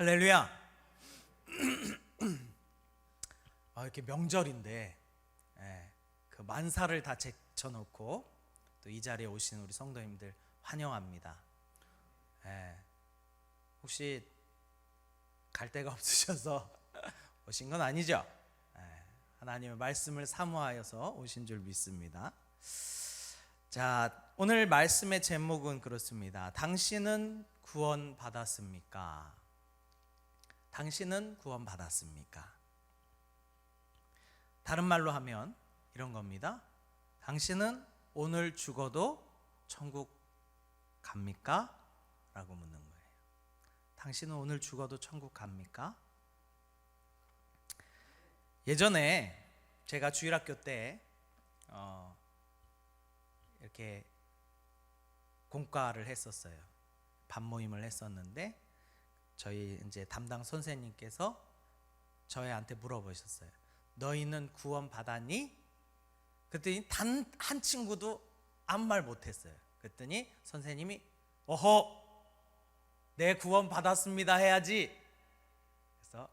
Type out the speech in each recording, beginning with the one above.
할렐루야. 이렇게 명절인데 그 만사를 다 제쳐놓고 또 이 자리에 오신 우리 성도님들 환영합니다. 혹시 갈 데가 없으셔서 오신 건 아니죠? 하나님의 말씀을 사모하여서 오신 줄 믿습니다. 자, 오늘 말씀의 제목은 그렇습니다. 당신은 구원 받았습니까? 당신은 구원 받았습니까? 다른 말로 하면 이런 겁니다. 당신은 오늘 죽어도 천국 갑니까? 라고 묻는 거예요. 당신은 오늘 죽어도 천국 갑니까? 예전에 제가 주일학교 때 이렇게 공과를 했었어요. 반모임을 했었는데 저희 이제 담당 선생님께서 저희한테 물어보셨어요. 너희는 구원 받았니? 그랬더니 단 한 친구도 아무 말 못했어요. 그랬더니 선생님이 네, 구원 받았습니다 해야지. 그래서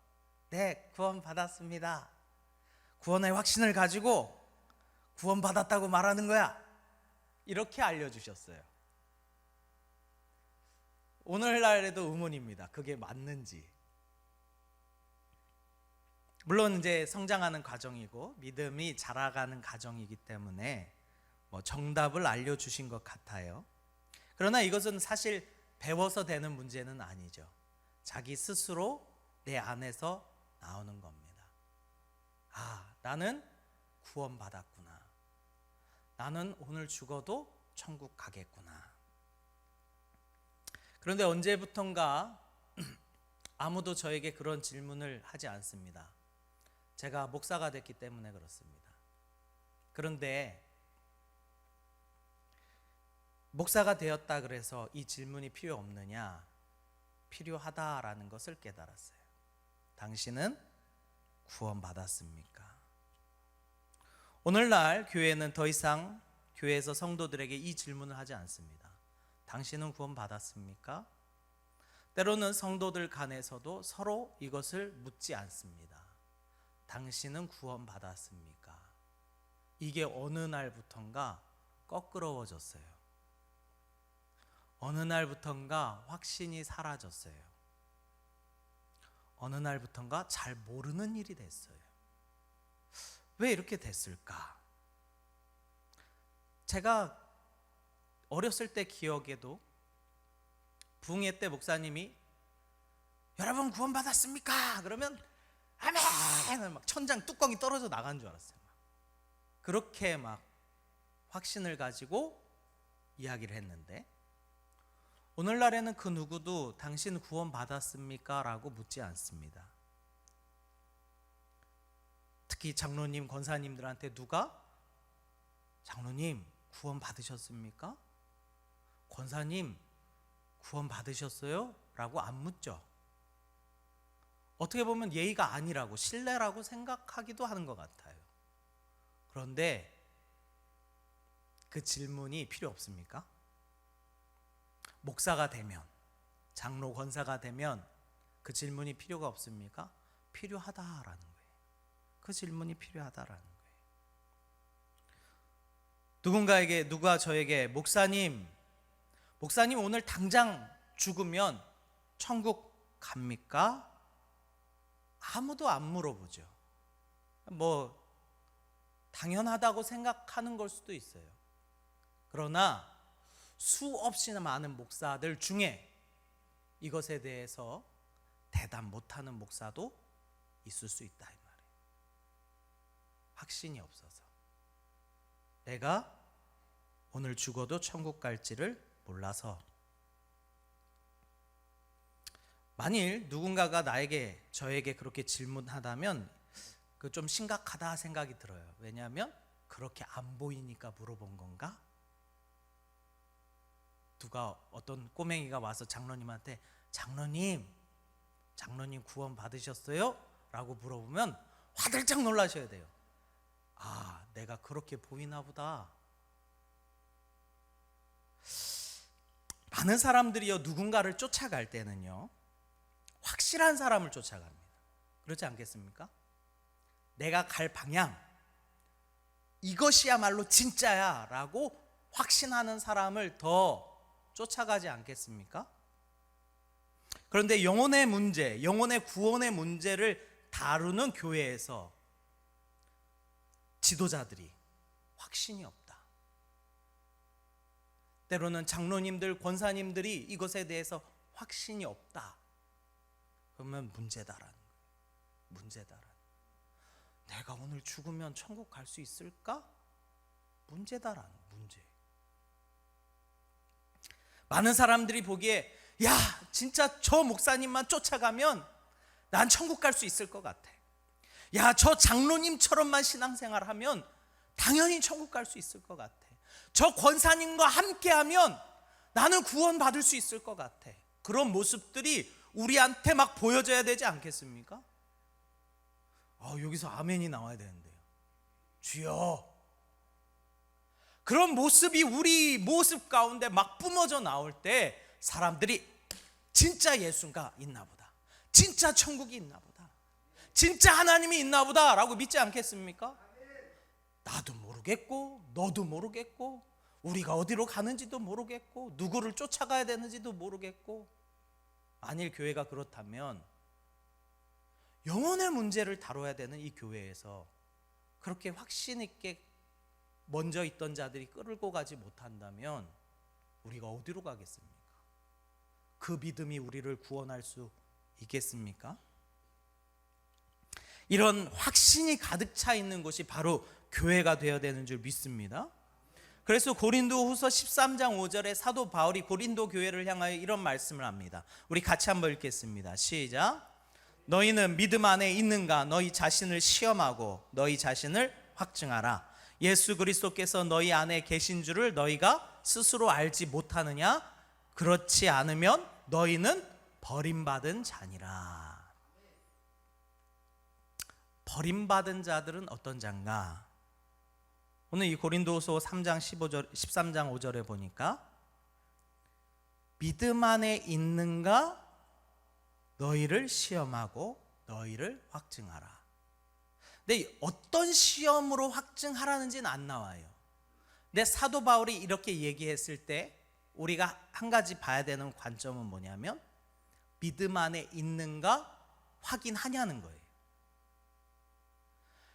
네, 구원 받았습니다. 구원의 확신을 가지고 구원 받았다고 말하는 거야. 이렇게 알려주셨어요. 오늘날에도 의문입니다. 그게 맞는지. 물론 이제 성장하는 과정이고 믿음이 자라가는 과정이기 때문에 정답을 알려주신 것 같아요. 그러나 이것은 사실 배워서 되는 문제는 아니죠. 자기 스스로 내 안에서 나오는 겁니다. 나는 구원받았구나. 나는 오늘 죽어도 천국 가겠구나. 그런데 언제부턴가 아무도 저에게 그런 질문을 하지 않습니다. 제가 목사가 됐기 때문에 그렇습니다. 그런데 목사가 되었다 그래서 이 질문이 필요 없느냐? 필요하다라는 것을 깨달았어요. 당신은 구원받았습니까? 오늘날 교회는 더 이상 교회에서 성도들에게 이 질문을 하지 않습니다. 당신은 구원받았습니까? 때로는 성도들 간에서도 서로 이것을 묻지 않습니다. 당신은 구원받았습니까? 이게 어느 날부턴가 거꾸러워졌어요. 어느 날부턴가 확신이 사라졌어요. 어느 날부턴가 잘 모르는 일이 됐어요. 왜 이렇게 됐을까? 제가 어렸을 때 기억에도 부흥회 때 목사님이 여러분 구원받았습니까? 그러면 아멘! 막 천장 뚜껑이 떨어져 나간 줄 알았어요. 그렇게 막 확신을 가지고 이야기를 했는데 오늘날에는 그 누구도 당신 구원받았습니까? 라고 묻지 않습니다. 특히 장로님, 권사님들한테 누가 장로님 구원 받으셨습니까? 권사님 구원 받으셨어요? 라고 안 묻죠. 어떻게 보면 예의가 아니라고 신뢰라고 생각하기도 하는 것 같아요. 그런데 그 질문이 필요 없습니까? 목사가 되면, 장로 권사가 되면 그 질문이 필요가 없습니까? 필요하다라는 거예요. 그 질문이 필요하다라는 거예요. 누가 저에게 목사님 오늘 당장 죽으면 천국 갑니까? 아무도 안 물어보죠. 당연하다고 생각하는 걸 수도 있어요. 그러나 수없이나 많은 목사들 중에 이것에 대해서 대답 못하는 목사도 있을 수 있다 이 말이에요. 확신이 없어서 내가 오늘 죽어도 천국 갈지를 몰라서. 만일 누군가가 저에게 그렇게 질문하다면 그 좀 심각하다 생각이 들어요. 왜냐하면 그렇게 안 보이니까 물어본 건가? 어떤 꼬맹이가 와서 장로님한테 장로님 구원 받으셨어요? 라고 물어보면 화들짝 놀라셔야 돼요. 내가 그렇게 보이나 보다. 많은 사람들이요 누군가를 쫓아갈 때는요 확실한 사람을 쫓아갑니다. 그렇지 않겠습니까? 내가 갈 방향, 이것이야말로 진짜야 라고 확신하는 사람을 더 쫓아가지 않겠습니까? 그런데 영혼의 문제, 영혼의 구원의 문제를 다루는 교회에서 지도자들이 확신이 없다. 때로는 장로님들, 권사님들이 이것에 대해서 확신이 없다. 그러면 문제다라는 거예요. 문제다라는 거예요. 내가 오늘 죽으면 천국 갈 수 있을까? 문제다라는 문제. 많은 사람들이 보기에 야, 진짜 저 목사님만 쫓아가면 난 천국 갈 수 있을 것 같아. 야, 저 장로님처럼만 신앙생활하면 당연히 천국 갈 수 있을 것 같아. 저 권사님과 함께하면 나는 구원받을 수 있을 것 같아. 그런 모습들이 우리한테 막 보여져야 되지 않겠습니까? 여기서 아멘이 나와야 되는데요. 주여, 그런 모습이 우리 모습 가운데 막 뿜어져 나올 때 사람들이 진짜 예수가 있나 보다, 진짜 천국이 있나 보다, 진짜 하나님이 있나 보다 라고 믿지 않겠습니까? 나도 모르겠고 너도 모르겠고 우리가 어디로 가는지도 모르겠고 누구를 쫓아가야 되는지도 모르겠고, 만일 교회가 그렇다면 영혼의 문제를 다뤄야 되는 이 교회에서 그렇게 확신 있게 먼저 있던 자들이 끌고 가지 못한다면 우리가 어디로 가겠습니까? 그 믿음이 우리를 구원할 수 있겠습니까? 이런 확신이 가득 차 있는 곳이 바로 교회가 되어야 되는 줄 믿습니다. 그래서 고린도후서 13장 5절에 사도 바울이 고린도 교회를 향하여 이런 말씀을 합니다. 우리 같이 한번 읽겠습니다. 시작. 너희는 믿음 안에 있는가? 너희 자신을 시험하고 너희 자신을 확증하라. 예수 그리스도께서 너희 안에 계신 줄을 너희가 스스로 알지 못하느냐? 그렇지 않으면 너희는 버림받은 자니라. 버림받은 자들은 어떤 자인가? 오늘 이 고린도후서 3장 13장 5절에 보니까 믿음 안에 있는가 너희를 시험하고 너희를 확증하라. 근데 어떤 시험으로 확증하라는지는 안 나와요. 근데 사도 바울이 이렇게 얘기했을 때 우리가 한 가지 봐야 되는 관점은 뭐냐면 믿음 안에 있는가 확인하냐는 거예요.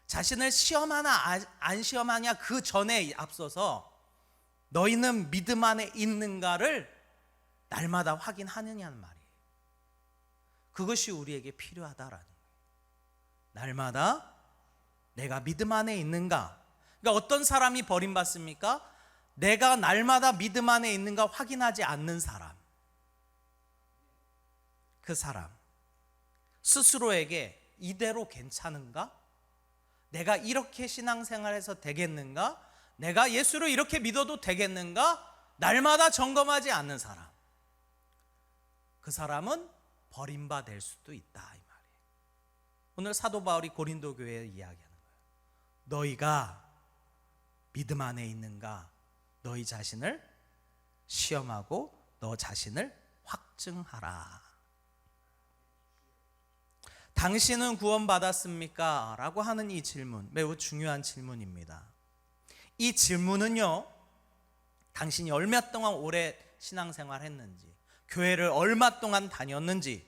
자신을 시험하나 안 시험하냐 그 전에 앞서서 너희는 믿음 안에 있는가를 날마다 확인하느냐는 말이에요. 그것이 우리에게 필요하다라는 거예요. 날마다 내가 믿음 안에 있는가. 그러니까 어떤 사람이 버림받습니까? 내가 날마다 믿음 안에 있는가 확인하지 않는 사람. 그 사람 스스로에게 이대로 괜찮은가? 내가 이렇게 신앙생활해서 되겠는가? 내가 예수를 이렇게 믿어도 되겠는가? 날마다 점검하지 않는 사람. 그 사람은 버림받을 수도 있다 이 말이에요. 오늘 사도 바울이 고린도 교회에 이야기하는 거예요. 너희가 믿음 안에 있는가? 너희 자신을 시험하고 너 자신을 확증하라. 당신은 구원받았습니까? 라고 하는 이 질문, 매우 중요한 질문입니다. 이 질문은요, 당신이 얼마 동안 오래 신앙생활 했는지, 교회를 얼마 동안 다녔는지,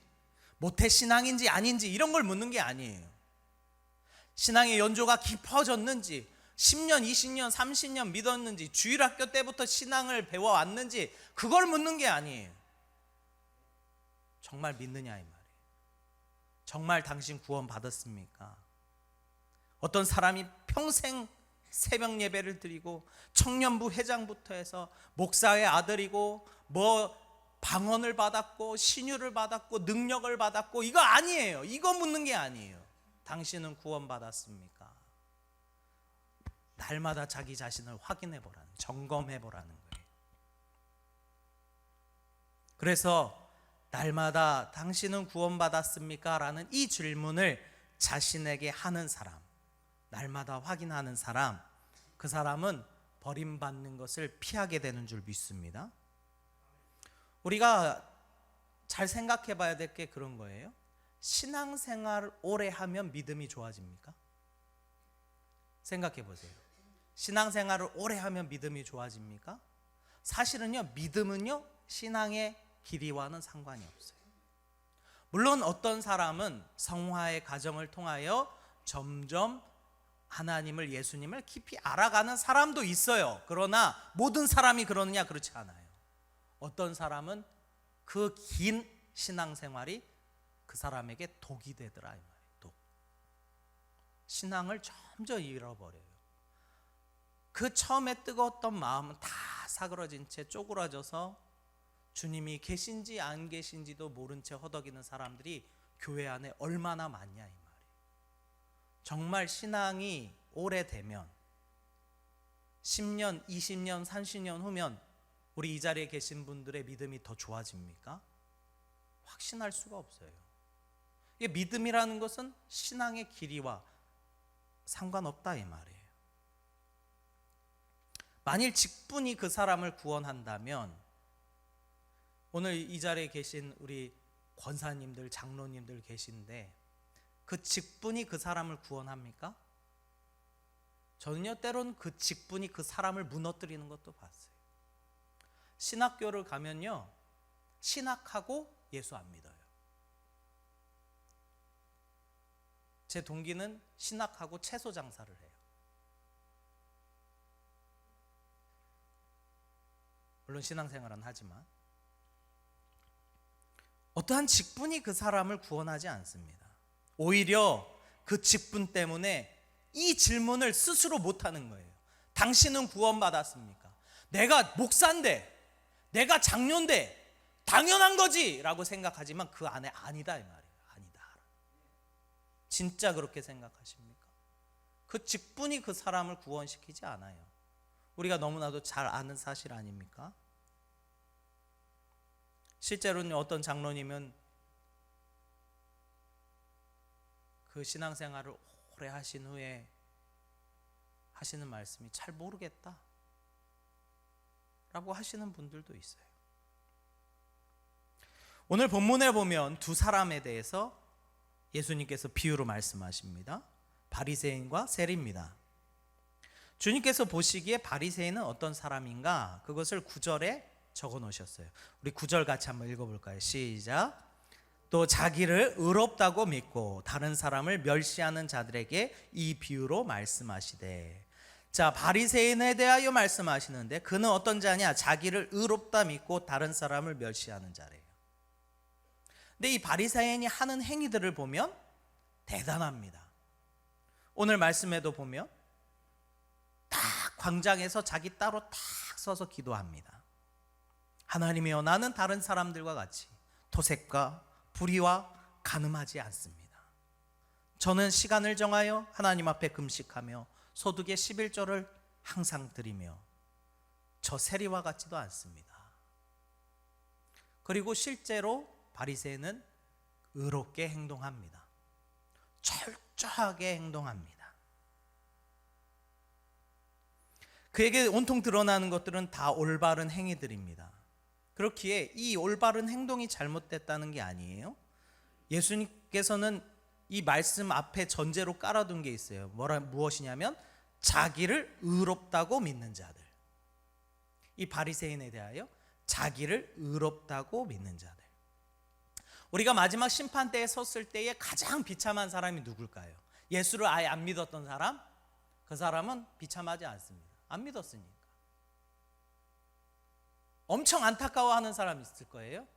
모태신앙인지 아닌지 이런 걸 묻는 게 아니에요. 신앙의 연조가 깊어졌는지, 10년, 20년, 30년 믿었는지, 주일학교 때부터 신앙을 배워왔는지 그걸 묻는 게 아니에요. 정말 믿느냐 이 말이에요. 정말 당신 구원 받았습니까? 어떤 사람이 평생 새벽 예배를 드리고 청년부 회장부터 해서 목사의 아들이고 방언을 받았고 신유를 받았고 능력을 받았고 이거 아니에요. 이거 묻는 게 아니에요. 당신은 구원 받았습니까? 날마다 자기 자신을 확인해 보라는, 점검해 보라는 거예요. 그래서 날마다 당신은 구원받았습니까? 라는 이 질문을 자신에게 하는 사람, 날마다 확인하는 사람, 그 사람은 버림받는 것을 피하게 되는 줄 믿습니다. 우리가 잘 생각해 봐야 될 게 그런 거예요. 신앙생활을 오래 하면 믿음이 좋아집니까? 생각해 보세요. 신앙생활을 오래 하면 믿음이 좋아집니까? 사실은요, 믿음은요, 신앙의 길이와는 상관이 없어요. 물론 어떤 사람은 성화의 과정을 통하여 점점 하나님을, 예수님을 깊이 알아가는 사람도 있어요. 그러나 모든 사람이 그러느냐? 그렇지 않아요. 어떤 사람은 그 긴 신앙생활이 그 사람에게 독이 되더라, 이 말이에요. 독. 신앙을 점점 잃어버려요. 그 처음에 뜨거웠던 마음은 다 사그러진 채 쪼그라져서 주님이 계신지 안 계신지도 모른 채 허덕이는 사람들이 교회 안에 얼마나 많냐, 이 말이에요. 정말 신앙이 오래되면 10년, 20년, 30년 후면 우리 이 자리에 계신 분들의 믿음이 더 좋아집니까? 확신할 수가 없어요. 이게 믿음이라는 것은 신앙의 길이와 상관없다, 이 말이에요. 만일 직분이 그 사람을 구원한다면, 오늘 이 자리에 계신 우리 권사님들, 장로님들 계신데 그 직분이 그 사람을 구원합니까? 저는요, 때론 그 직분이 그 사람을 무너뜨리는 것도 봤어요. 신학교를 가면요, 신학하고 예수 안 믿어요. 제 동기는 신학하고 채소 장사를 해요. 물론 신앙생활은 하지만 어떠한 직분이 그 사람을 구원하지 않습니다. 오히려 그 직분 때문에 이 질문을 스스로 못하는 거예요. 당신은 구원받았습니까? 내가 목사인데, 내가 장로인데 당연한 거지 라고 생각하지만 그 안에 아니다, 이 말이에요. 아니다. 진짜 그렇게 생각하십니까? 그 직분이 그 사람을 구원시키지 않아요. 우리가 너무나도 잘 아는 사실 아닙니까? 실제로는 어떤 장로님은 그 신앙생활을 오래 하신 후에 하시는 말씀이 잘 모르겠다 라고 하시는 분들도 있어요. 오늘 본문에 보면 두 사람에 대해서 예수님께서 비유로 말씀하십니다. 바리새인과 세리입니다. 주님께서 보시기에 바리새인은 어떤 사람인가? 그것을 9절에 적어 놓으셨어요. 우리 9절 같이 한번 읽어볼까요? 시작. 또 자기를 의롭다고 믿고 다른 사람을 멸시하는 자들에게 이 비유로 말씀하시되. 자, 바리새인에 대하여 말씀하시는데 그는 어떤 자냐? 자기를 의롭다 믿고 다른 사람을 멸시하는 자래요. 근데 이 바리새인이 하는 행위들을 보면 대단합니다. 오늘 말씀에도 보면 딱 광장에서 자기 따로 딱 서서 기도합니다. 하나님이여, 나는 다른 사람들과 같이 토색과 불의와 간음하지 않습니다. 저는 시간을 정하여 하나님 앞에 금식하며 소득의 11조를 항상 드리며 저 세리와 같지도 않습니다. 그리고 실제로 바리새인은 의롭게 행동합니다. 철저하게 행동합니다. 그에게 온통 드러나는 것들은 다 올바른 행위들입니다. 그렇기에 이 올바른 행동이 잘못됐다는 게 아니에요. 예수님께서는 이 말씀 앞에 전제로 깔아둔 게 있어요. 무엇이냐면 자기를 의롭다고 믿는 자들. 이 바리새인에 대하여 자기를 의롭다고 믿는 자들. 우리가 마지막 심판대에 섰을 때에 가장 비참한 사람이 누굴까요? 예수를 아예 안 믿었던 사람? 그 사람은 비참하지 않습니다. 안 믿었으니까. 엄청 안타까워하는 사람이 있을 거예요.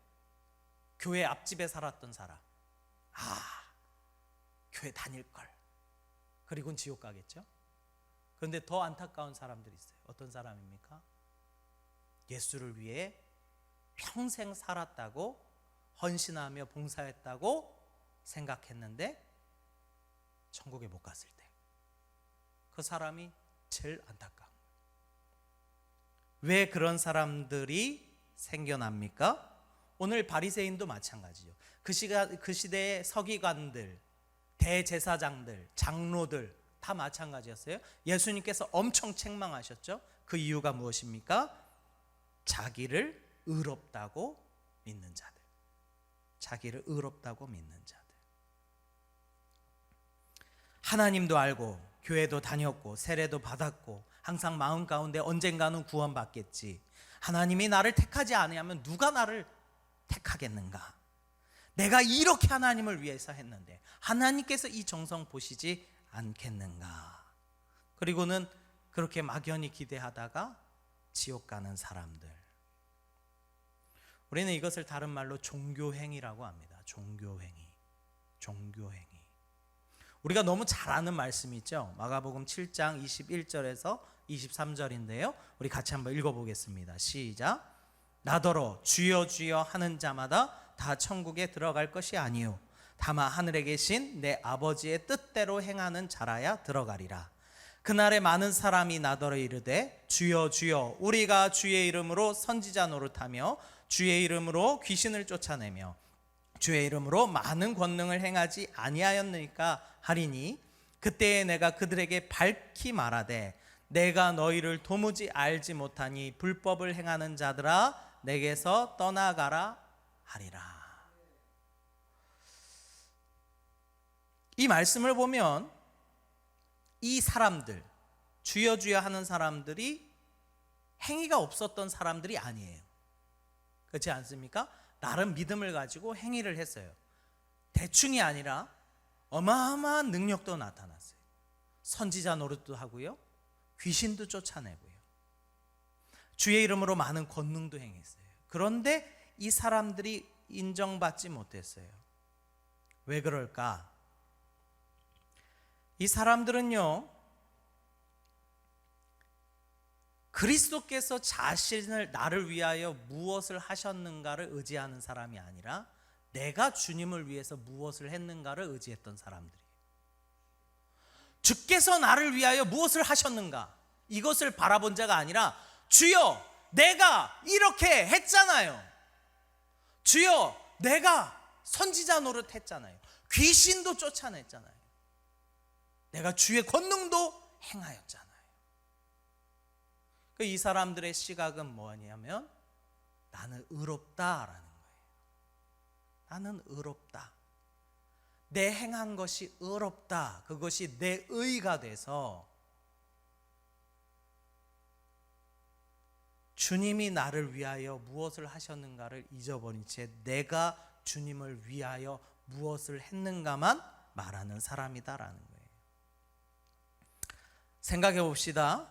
교회 앞집에 살았던 사람. 교회 다닐걸. 그리고는 지옥 가겠죠. 그런데 더 안타까운 사람들이 있어요. 어떤 사람입니까? 예수를 위해 평생 살았다고, 헌신하며 봉사했다고 생각했는데 천국에 못 갔을 때 그 사람이 제일 안타까운 거예요. 왜 그런 사람들이 생겨납니까? 오늘 바리새인도 마찬가지죠. 그 시대의 서기관들, 대제사장들, 장로들 다 마찬가지였어요. 예수님께서 엄청 책망하셨죠. 그 이유가 무엇입니까? 자기를 의롭다고 믿는 자들. 자기를 의롭다고 믿는 자들. 하나님도 알고 교회도 다녔고 세례도 받았고 항상 마음 가운데 언젠가는 구원받겠지. 하나님이 나를 택하지 아니하면 누가 나를 택하겠는가? 내가 이렇게 하나님을 위해서 했는데 하나님께서 이 정성 보시지 않겠는가? 그리고는 그렇게 막연히 기대하다가 지옥 가는 사람들. 우리는 이것을 다른 말로 종교행위라고 합니다. 종교행위. 우리가 너무 잘 아는 말씀이 있죠. 마가복음 7장 21절에서 23절인데요. 우리 같이 한번 읽어보겠습니다. 시작. 나더러 주여 주여 하는 자마다 다 천국에 들어갈 것이 아니요 다만 하늘에 계신 내 아버지의 뜻대로 행하는 자라야 들어가리라. 그날에 많은 사람이 나더러 이르되 주여 주여 우리가 주의 이름으로 선지자 노릇하며 주의 이름으로 귀신을 쫓아내며 주의 이름으로 많은 권능을 행하지 아니하였느니까 하리니 그때에 내가 그들에게 밝히 말하되 내가 너희를 도무지 알지 못하니 불법을 행하는 자들아 내게서 떠나가라 하리라. 이 말씀을 보면 이 사람들, 주여 주여 하는 사람들이 행위가 없었던 사람들이 아니에요. 그렇지 않습니까? 나름 믿음을 가지고 행위를 했어요. 대충이 아니라 어마어마한 능력도 나타났어요. 선지자 노릇도 하고요, 귀신도 쫓아내고요, 주의 이름으로 많은 권능도 행했어요. 그런데 이 사람들이 인정받지 못했어요. 왜 그럴까? 이 사람들은요, 그리스도께서 자신을 나를 위하여 무엇을 하셨는가를 의지하는 사람이 아니라 내가 주님을 위해서 무엇을 했는가를 의지했던 사람들이에요. 주께서 나를 위하여 무엇을 하셨는가, 이것을 바라본 자가 아니라 주여 내가 이렇게 했잖아요. 주여 내가 선지자 노릇 했잖아요. 귀신도 쫓아냈잖아요. 내가 주의 권능도 행하였잖아요. 이 사람들의 시각은 뭐냐면 나는 의롭다라는 거예요. 나는 의롭다. 내 행한 것이 의롭다. 그것이 내 의가 돼서 주님이 나를 위하여 무엇을 하셨는가를 잊어버린 채 내가 주님을 위하여 무엇을 했는가만 말하는 사람이다라는 거예요. 생각해 봅시다.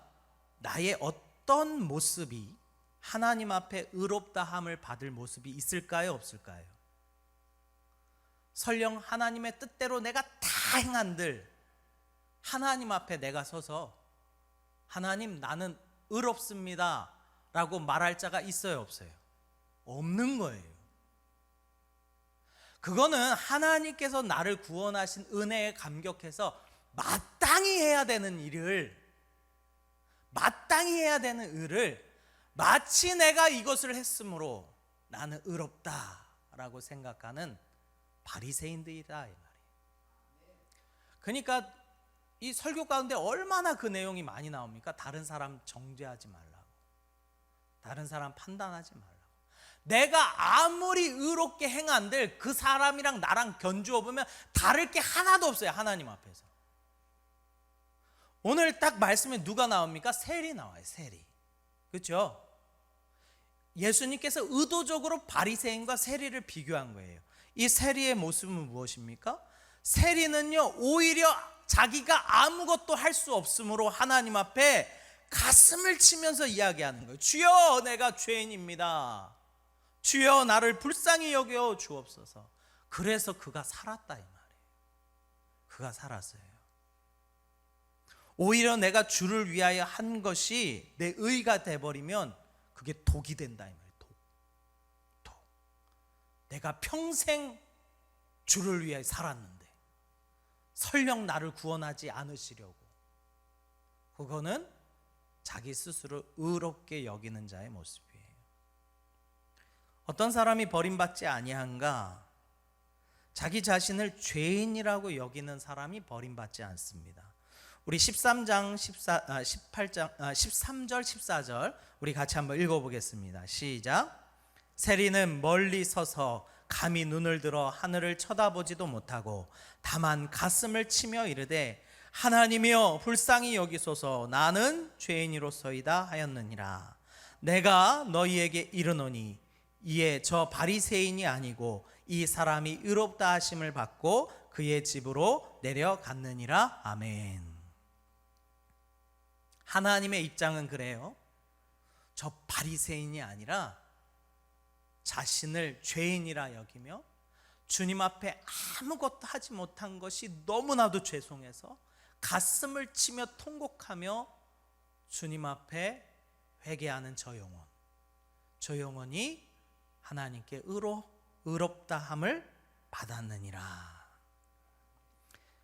나의 어떤 모습이 하나님 앞에 의롭다함을 받을 모습이 있을까요, 없을까요? 설령 하나님의 뜻대로 내가 다 행한들 하나님 앞에 내가 서서 하나님 나는 의롭습니다 라고 말할 자가 있어요, 없어요? 없는 거예요. 그거는 하나님께서 나를 구원하신 은혜에 감격해서 마땅히 해야 되는 일을, 마땅히 해야 되는 일을 마치 내가 이것을 했으므로 나는 의롭다라고 생각하는 바리새인들이다 이 말이에요. 그러니까 이 설교 가운데 얼마나 그 내용이 많이 나옵니까? 다른 사람 정죄하지 말라고, 다른 사람 판단하지 말라고. 내가 아무리 의롭게 행한들 그 사람이랑 나랑 견주어 보면 다를 게 하나도 없어요, 하나님 앞에서. 오늘 딱 말씀에 누가 나옵니까? 세리 나와요, 세리. 그렇죠? 예수님께서 의도적으로 바리새인과 세리를 비교한 거예요. 이 세리의 모습은 무엇입니까? 세리는요, 오히려 자기가 아무것도 할 수 없으므로 하나님 앞에 가슴을 치면서 이야기하는 거예요. 주여 내가 죄인입니다. 주여 나를 불쌍히 여겨 주옵소서. 그래서 그가 살았다 이 말이에요. 그가 살았어요. 오히려 내가 주를 위하여 한 것이 내 의가 돼버리면 그게 독이 된다 이 말이에요. 독. 내가 평생 주를 위하여 살았는데 설령 나를 구원하지 않으시려고, 그거는 자기 스스로 의롭게 여기는 자의 모습이에요. 어떤 사람이 버림받지 아니한가? 자기 자신을 죄인이라고 여기는 사람이 버림받지 않습니다. 우리 13장 13절 14절 우리 같이 한번 읽어보겠습니다. 시작. 세리는 멀리 서서 감히 눈을 들어 하늘을 쳐다보지도 못하고 다만 가슴을 치며 이르되 하나님이여 불쌍히 여기소서 나는 죄인이로소이다 하였느니라. 내가 너희에게 이르노니 이에 저 바리새인이 아니고 이 사람이 의롭다 하심을 받고 그의 집으로 내려갔느니라. 아멘. 하나님의 입장은 그래요. 저 바리새인이 아니라 자신을 죄인이라 여기며 주님 앞에 아무것도 하지 못한 것이 너무나도 죄송해서 가슴을 치며 통곡하며 주님 앞에 회개하는 저 영혼이 하나님께 의롭다함을 받았느니라.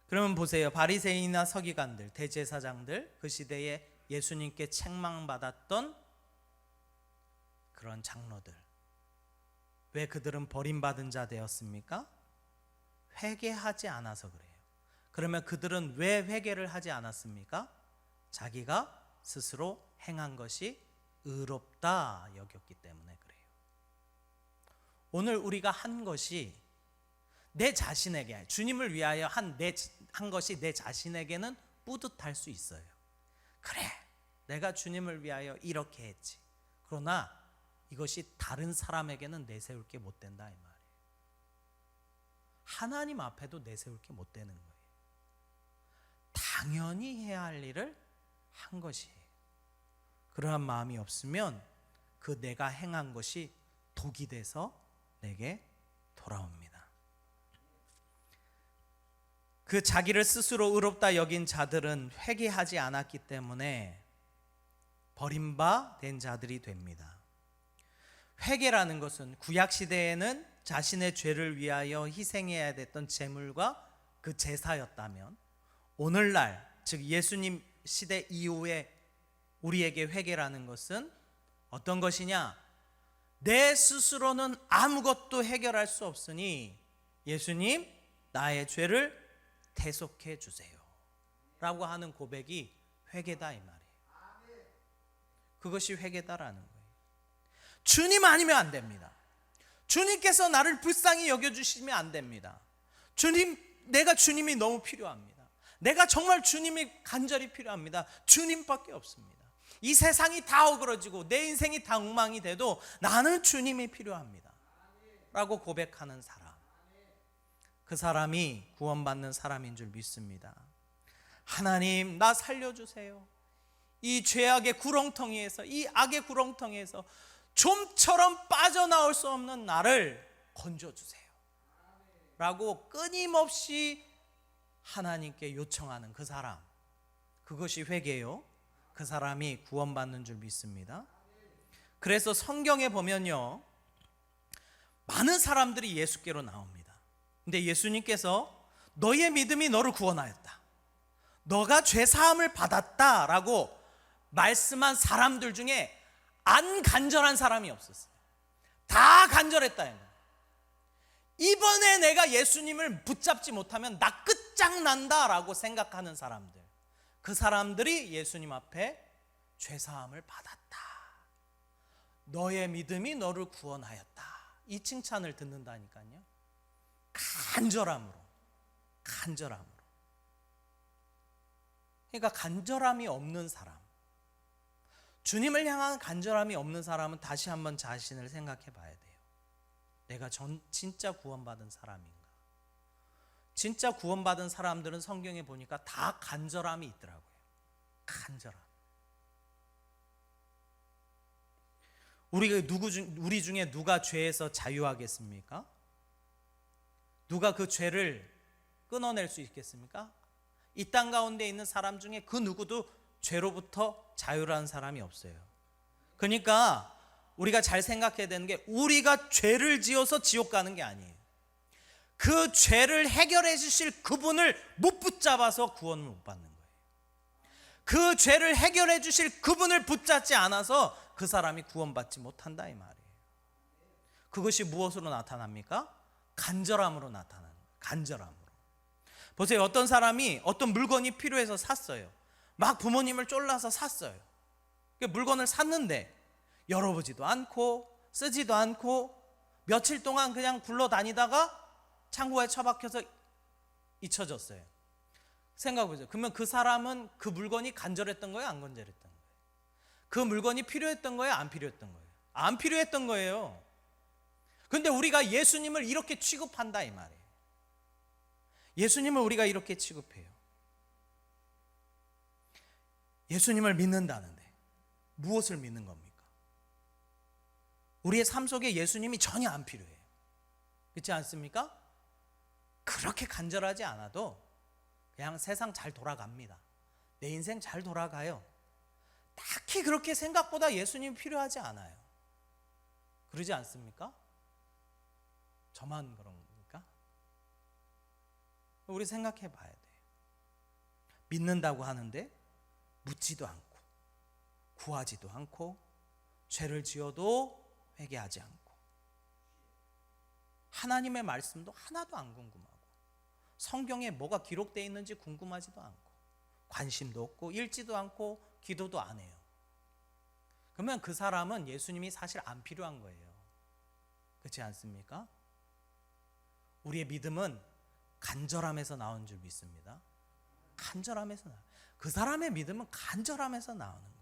그러면 보세요. 바리새인이나 서기관들, 대제사장들, 그 시대에 예수님께 책망받았던 그런 장로들, 왜 그들은 버림받은 자 되었습니까? 회개하지 않아서 그래요. 그러면 그들은 왜 회개를 하지 않았습니까? 자기가 스스로 행한 것이 의롭다 여겼기 때문에 그래요. 오늘 우리가 한 것이 내 자신에게, 주님을 위하여 한 것이 내 자신에게는 뿌듯할 수 있어요. 그래, 내가 주님을 위하여 이렇게 했지. 그러나 이것이 다른 사람에게는 내세울 게 못 된다 이 말이에요. 하나님 앞에도 내세울 게 못 되는 거예요. 당연히 해야 할 일을 한 것이에요. 그러한 마음이 없으면 그 내가 행한 것이 독이 돼서 내게 돌아옵니다. 그 자기를 스스로 의롭다 여긴 자들은 회개하지 않았기 때문에 버림받은 자들이 됩니다. 회개라는 것은 구약 시대에는 자신의 죄를 위하여 희생해야 됐던 제물과 그 제사였다면, 오늘날 즉 예수님 시대 이후에 우리에게 회개라는 것은 어떤 것이냐? 내 스스로는 아무것도 해결할 수 없으니 예수님 나의 죄를 대속해 주세요 라고 하는 고백이 회개다 이 말이에요. 그것이 회개다라는 거예요. 주님 아니면 안 됩니다. 주님께서 나를 불쌍히 여겨주시면 안 됩니다. 내가 주님이 너무 필요합니다. 내가 정말 주님이 간절히 필요합니다. 주님밖에 없습니다. 이 세상이 다 어그러지고 내 인생이 다 엉망이 돼도 나는 주님이 필요합니다 라고 고백하는 사람, 그 사람이 구원받는 사람인 줄 믿습니다. 하나님 나 살려주세요. 이 죄악의 구렁텅이에서, 이 악의 구렁텅이에서 좀처럼 빠져나올 수 없는 나를 건져주세요 라고 끊임없이 하나님께 요청하는 그 사람, 그것이 회개요. 그 사람이 구원받는 줄 믿습니다. 그래서 성경에 보면요, 많은 사람들이 예수께로 나옵니다. 근데 예수님께서 너의 믿음이 너를 구원하였다, 너가 죄사함을 받았다 라고 말씀한 사람들 중에 안 간절한 사람이 없었어요. 다 간절했다. 이번에 내가 예수님을 붙잡지 못하면 나 끝장난다 라고 생각하는 사람들, 그 사람들이 예수님 앞에 죄사함을 받았다, 너의 믿음이 너를 구원하였다, 이 칭찬을 듣는다니까요. 간절함으로. 그러니까 간절함이 없는 사람, 주님을 향한 간절함이 없는 사람은 다시 한번 자신을 생각해 봐야 돼요. 내가 진짜 구원받은 사람인가? 진짜 구원받은 사람들은 성경에 보니까 다 간절함이 있더라고요. 간절함. 우리 중에 누가 죄에서 자유하겠습니까? 누가 그 죄를 끊어낼 수 있겠습니까? 이 땅 가운데 있는 사람 중에 그 누구도 죄로부터 자유라는 사람이 없어요. 그러니까 우리가 잘 생각해야 되는 게, 우리가 죄를 지어서 지옥 가는 게 아니에요. 그 죄를 해결해 주실 그분을 못 붙잡아서 구원을 못 받는 거예요. 그 죄를 해결해 주실 그분을 붙잡지 않아서 그 사람이 구원받지 못한다 이 말이에요. 그것이 무엇으로 나타납니까? 간절함으로 나타나는 거예요. 간절함으로. 보세요. 어떤 사람이 어떤 물건이 필요해서 샀어요. 막 부모님을 쫄라서 샀어요. 그 물건을 샀는데 열어보지도 않고 쓰지도 않고 며칠 동안 그냥 굴러다니다가 창고에 처박혀서 잊혀졌어요. 생각해보세요. 그러면 그 사람은 그 물건이 간절했던 거예요? 안 간절했던 거예요? 그 물건이 필요했던 거예요? 안 필요했던 거예요? 안 필요했던 거예요. 근데 우리가 예수님을 이렇게 취급한다 이 말이에요. 예수님을 우리가 이렇게 취급해요. 예수님을 믿는다는데 무엇을 믿는 겁니까? 우리의 삶 속에 예수님이 전혀 안 필요해요. 그렇지 않습니까? 그렇게 간절하지 않아도 그냥 세상 잘 돌아갑니다. 내 인생 잘 돌아가요. 딱히 그렇게 생각보다 예수님이 필요하지 않아요. 그러지 않습니까? 저만 그런 겁니까? 우리 생각해 봐야 돼요. 믿는다고 하는데 묻지도 않고 구하지도 않고 죄를 지어도 회개하지 않고 하나님의 말씀도 하나도 안 궁금하고 성경에 뭐가 기록되어 있는지 궁금하지도 않고 관심도 없고 읽지도 않고 기도도 안 해요. 그러면 그 사람은 예수님이 사실 안 필요한 거예요. 그렇지 않습니까? 우리의 믿음은 간절함에서 나온 줄 믿습니다. 간절함에서 나와요. 그 사람의 믿음은 간절함에서 나오는 거예요.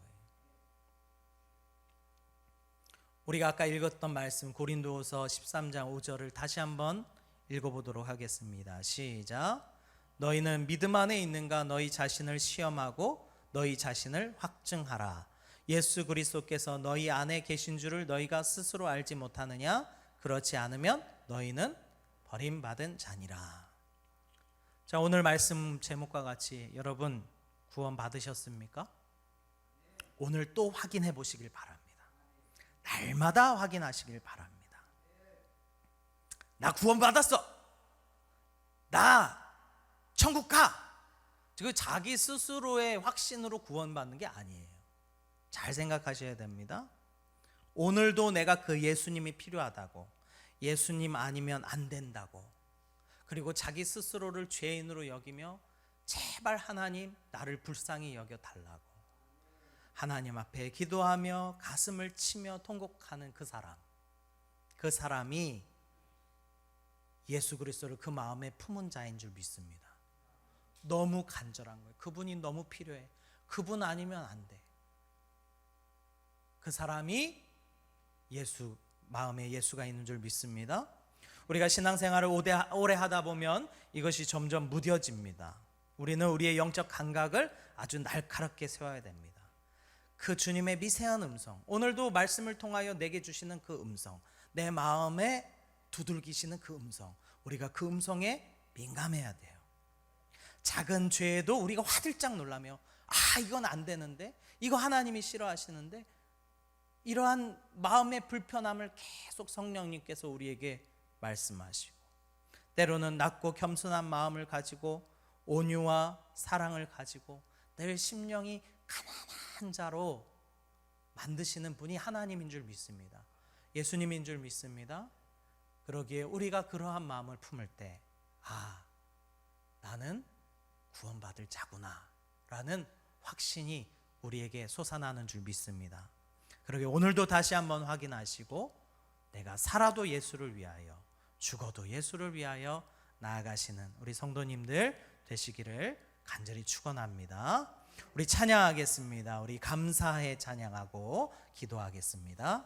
우리가 아까 읽었던 말씀 고린도후서 13장 5절을 다시 한번 읽어보도록 하겠습니다. 시작. 너희는 믿음 안에 있는가 너희 자신을 시험하고 너희 자신을 확증하라. 예수 그리스도께서 너희 안에 계신 줄을 너희가 스스로 알지 못하느냐? 그렇지 않으면 너희는 버림받은 자니라. 자, 오늘 말씀 제목과 같이 여러분 구원 받으셨습니까? 오늘 또 확인해 보시길 바랍니다. 날마다 확인하시길 바랍니다. 나 구원 받았어. 나 천국 가. 그 자기 스스로의 확신으로 구원받는 게 아니에요. 잘 생각하셔야 됩니다. 오늘도 내가 그 예수님이 필요하다고, 예수님 아니면 안 된다고, 그리고 자기 스스로를 죄인으로 여기며 제발 하나님 나를 불쌍히 여겨 달라고 하나님 앞에 기도하며 가슴을 치며 통곡하는 그 사람이 예수 그리스도를 그 마음에 품은 자인 줄 믿습니다. 너무 간절한 거예요. 그분이 너무 필요해. 그분 아니면 안 돼. 그 사람이 마음에 예수가 있는 줄 믿습니다. 우리가 신앙생활을 오래 하다 보면 이것이 점점 무뎌집니다. 우리는 우리의 영적 감각을 아주 날카롭게 세워야 됩니다. 그 주님의 미세한 음성, 오늘도 말씀을 통하여 내게 주시는 그 음성, 내 마음에 두들기시는 그 음성, 우리가 그 음성에 민감해야 돼요. 작은 죄에도 우리가 화들짝 놀라며 이건 안 되는데, 이거 하나님이 싫어하시는데, 이러한 마음의 불편함을 계속 성령님께서 우리에게 말씀하시고, 때로는 낮고 겸손한 마음을 가지고 온유와 사랑을 가지고 늘 심령이 가난한 자로 만드시는 분이 하나님인 줄 믿습니다. 예수님인 줄 믿습니다. 그러기에 우리가 그러한 마음을 품을 때 나는 구원받을 자구나 라는 확신이 우리에게 솟아나는 줄 믿습니다. 그러기에 오늘도 다시 한번 확인하시고 내가 살아도 예수를 위하여 죽어도 예수를 위하여 나아가시는 우리 성도님들 되시기를 간절히 축원합니다. 우리 찬양하겠습니다. 우리 감사해 찬양하고 기도하겠습니다.